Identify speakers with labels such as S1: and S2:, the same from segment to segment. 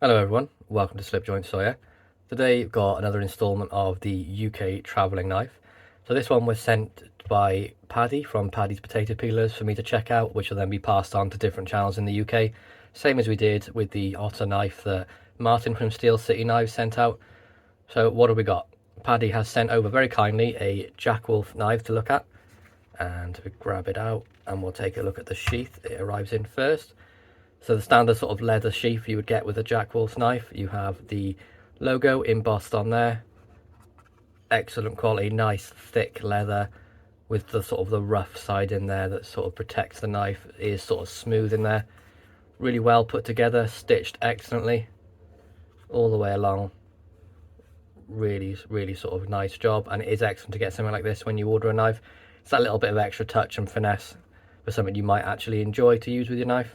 S1: Hello everyone, welcome to SlipjointSawyer. Today we've got another instalment of the UK travelling knife. So this one was sent by Paddy from Paddy's Potato Peelers for me to check out, which will then be passed on to different channels in the UK. Same as we did with the otter knife that Martin from Steel City Knives sent out. So what have we got? Paddy has sent over very kindly a Jack Wolf knife to look at. And we grab it out and we'll take a look at the sheath it arrives in first. So the standard sort of leather sheath you would get with a Jack Wolf knife. You have the logo embossed on there. Excellent quality, nice thick leather with the sort of the rough side in there that sort of protects the knife. It is sort of smooth in there. Really well put together, stitched excellently all the way along. Really sort of nice job, and it is excellent to get something like this when you order a knife. It's that little bit of extra touch and finesse for something you might actually enjoy to use with your knife.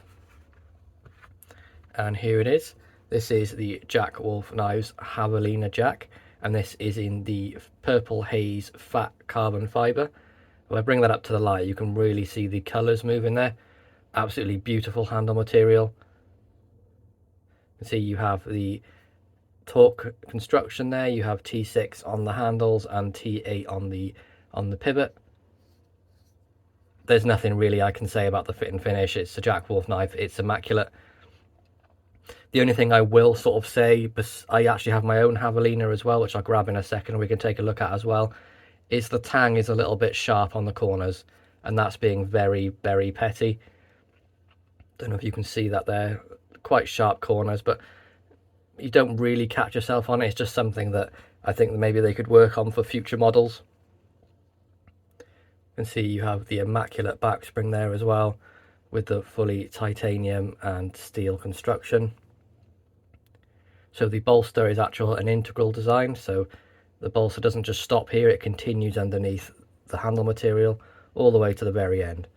S1: And here it is. This is the Jack Wolf Knives Javelina Jack, and this is in the purple haze fat carbon fibre. If I bring that up to the light, you can really see the colours moving there. Absolutely beautiful handle material. You can see you have the torque construction there. You have T6 on the handles and T8 on the pivot. There's nothing really I can say about the fit and finish. It's a Jack Wolf knife. It's immaculate. The only thing I will sort of say, but I actually have my own Javelina as well, which I'll grab in a second and we can take a look at as well, is the tang is a little bit sharp on the corners, and that's being very petty. Don't know if you can see that there, quite sharp corners, but you don't really catch yourself on it. It's just something that I think maybe they could work on for future models. You can see you have the immaculate back spring there as well, with the fully titanium and steel construction. So the bolster is an integral design, so the bolster doesn't just stop here, it continues underneath the handle material all the way to the very end.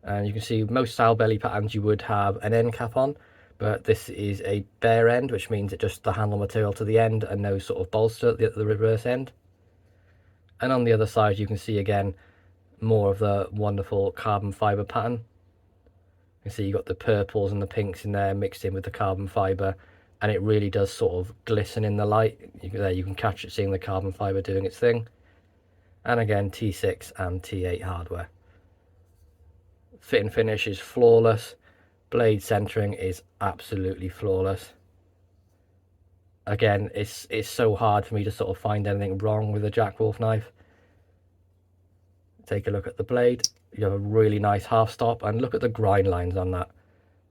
S1: And you can see most Sowbelly patterns you would have an end cap on, but this is a bare end, which means it just the handle material to the end and no sort of bolster at the reverse end. And on the other side you can see again more of the wonderful carbon fibre pattern. You can see you've got the purples and the pinks in there mixed in with the carbon fibre, and it really does sort of glisten in the light. There you can catch it, seeing the carbon fibre doing its thing. And again, T6 and T8 hardware. Fit and finish is flawless. Blade centering is absolutely flawless. Again, it's so hard for me to sort of find anything wrong with a Jack Wolf knife. Take a look at the blade. You have a really nice half stop, and look at the grind lines on that.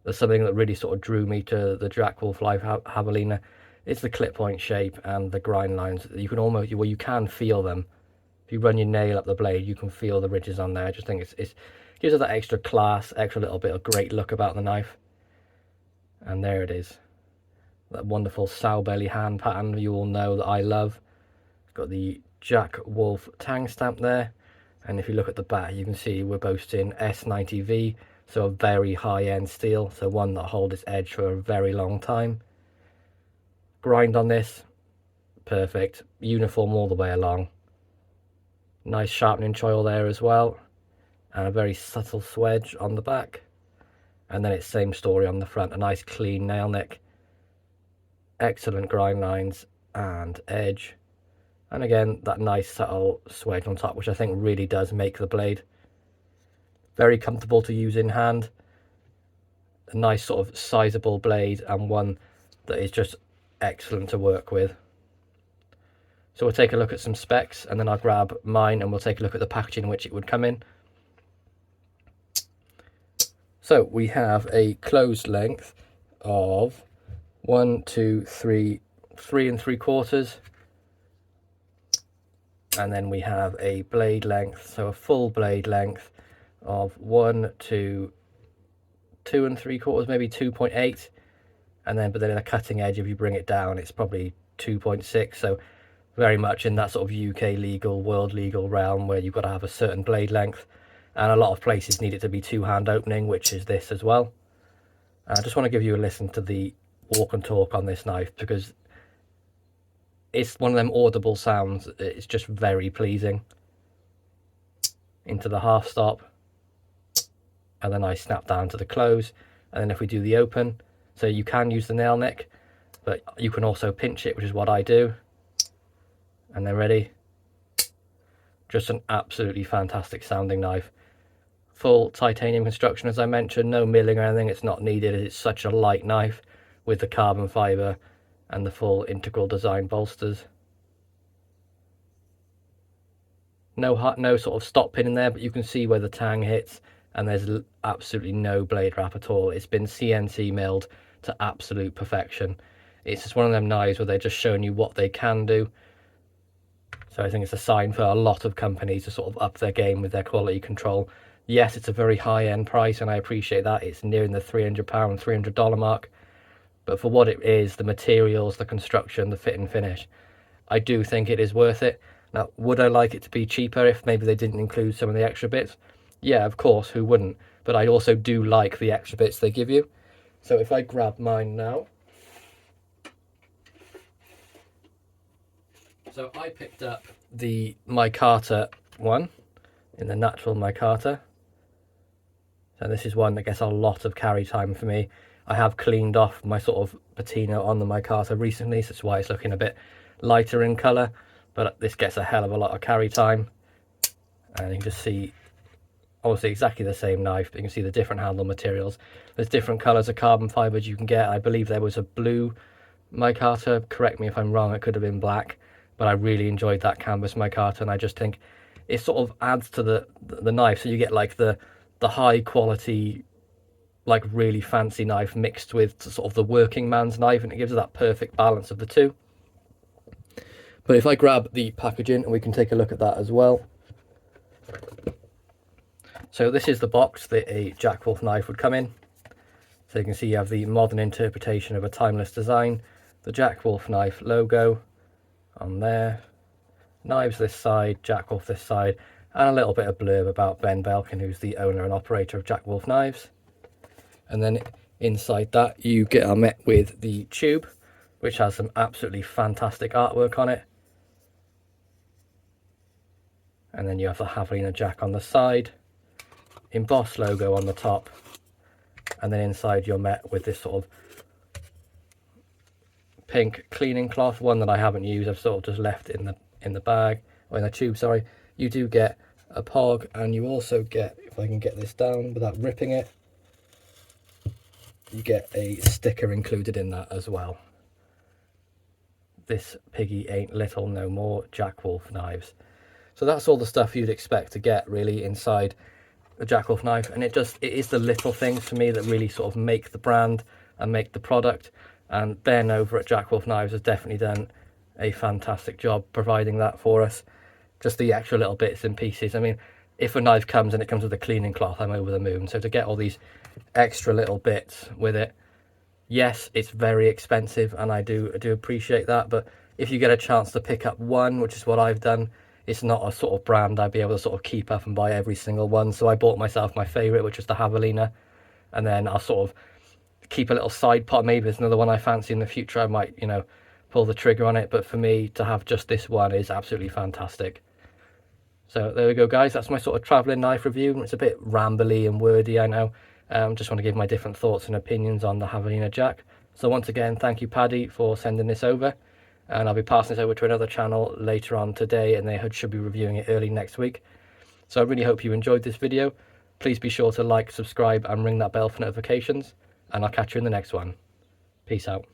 S1: There's something that really sort of drew me to the Jack Wolf Life Javelina. It's the clip point shape and the grind lines. You can almost, well, you can feel them. If you run your nail up the blade, you can feel the ridges on there. I just think it gives it that extra class, extra little bit of great look about the knife. And there it is. That wonderful Sowbelly hand pattern you all know that I love. Got the Jack Wolf tang stamp there. And if you look at the back, you can see we're boasting S90V, so a very high-end steel, so one that holds its edge for a very long time. Grind on this, perfect. Uniform all the way along. Nice sharpening choil there as well, and a very subtle swedge on the back. And then it's same story on the front, a nice clean nail nick. Excellent grind lines and edge. And again, that nice subtle swedge on top, which I think really does make the blade very comfortable to use in hand. A nice sort of sizable blade, and one that is just excellent to work with. So we'll take a look at some specs, and then I'll grab mine and we'll take a look at the packaging in which it would come in. So we have a closed length of 3 3/4. And then we have a blade length, so a full blade length of 1 to 2 3/4, maybe 2.8. And then, but then in a cutting edge, if you bring it down, it's probably 2.6. So very much in that sort of UK legal, world legal realm where you've got to have a certain blade length. And a lot of places need it to be two-hand opening, which is this as well. I just want to give you a listen to the walk and talk on this knife, because it's one of them audible sounds. It's just very pleasing. Into the half stop, and then I snap down to the close. And then if we do the open, so you can use the nail nick, but you can also pinch it, which is what I do. And they're ready. Just an absolutely fantastic sounding knife. Full titanium construction, as I mentioned, no milling or anything, it's not needed. It's such a light knife with the carbon fibre and the full integral design bolsters. No sort of stop pin in there, but you can see where the tang hits, and there's absolutely no blade wrap at all. It's been CNC milled to absolute perfection. It's just one of them knives where they're just showing you what they can do. So I think it's a sign for a lot of companies to sort of up their game with their quality control. Yes, it's a very high-end price, and I appreciate that. It's nearing the £300, $300 mark. But for what it is, the materials, the construction, the fit and finish, I do think it is worth it. Now, would I like it to be cheaper if maybe they didn't include some of the extra bits? Yeah, of course, who wouldn't? But I also do like the extra bits they give you. So if I grab mine now. So I picked up the micarta one in the natural micarta. So this is one that gets a lot of carry time for me. I have cleaned off my sort of patina on the micarta recently, so that's why it's looking a bit lighter in colour. But this gets a hell of a lot of carry time. And you can just see, obviously exactly the same knife, but you can see the different handle materials. There's different colours of carbon fibres you can get. I believe there was a blue micarta. Correct me if I'm wrong, it could have been black. But I really enjoyed that canvas micarta, and I just think it sort of adds to the knife. So you get like the high quality, like really fancy knife mixed with sort of the working man's knife, and it gives it that perfect balance of the two. But if I grab the packaging, and we can take a look at that as well. So this is the box that a Jack Wolf knife would come in. So you can see you have the modern interpretation of a timeless design, the Jack Wolf knife logo on there, knives this side, Jack Wolf this side, and a little bit of blurb about Ben Belkin, who's the owner and operator of Jack Wolf Knives. And then inside that you are met with the tube, which has some absolutely fantastic artwork on it. And then you have the Javelina Jack on the side, embossed logo on the top, and then inside you're met with this sort of pink cleaning cloth, one that I haven't used. I've sort of just left in the bag, or in the tube, sorry. You do get a pog, and you also get, if I can get this down without ripping it, you get a sticker included in that as well. This piggy ain't little no more, Jack Wolf Knives. So that's all the stuff you'd expect to get really inside a Jack Wolf knife, and it is the little things for me that really sort of make the brand and make the product. And Ben over at Jack Wolf Knives has definitely done a fantastic job providing that for us. Just the extra little bits and pieces. I mean, if a knife comes and it comes with a cleaning cloth, I'm over the moon. So to get all these extra little bits with it, yes, it's very expensive, and I do appreciate that. But if you get a chance to pick up one, which is what I've done, it's not a sort of brand I'd be able to sort of keep up and buy every single one. So I bought myself my favourite, which is the Javelina, and then I'll sort of keep a little side pot. Maybe there's another one I fancy in the future, I might, you know, pull the trigger on it. But for me, to have just this one is absolutely fantastic. So there we go, guys. That's my sort of travelling knife review. It's a bit rambly and wordy, I know. Just want to give my different thoughts and opinions on the Javelina Jack. So once again, thank you, Paddy, for sending this over. And I'll be passing this over to another channel later on today, and they should be reviewing it early next week. So I really hope you enjoyed this video. Please be sure to like, subscribe, and ring that bell for notifications. And I'll catch you in the next one. Peace out.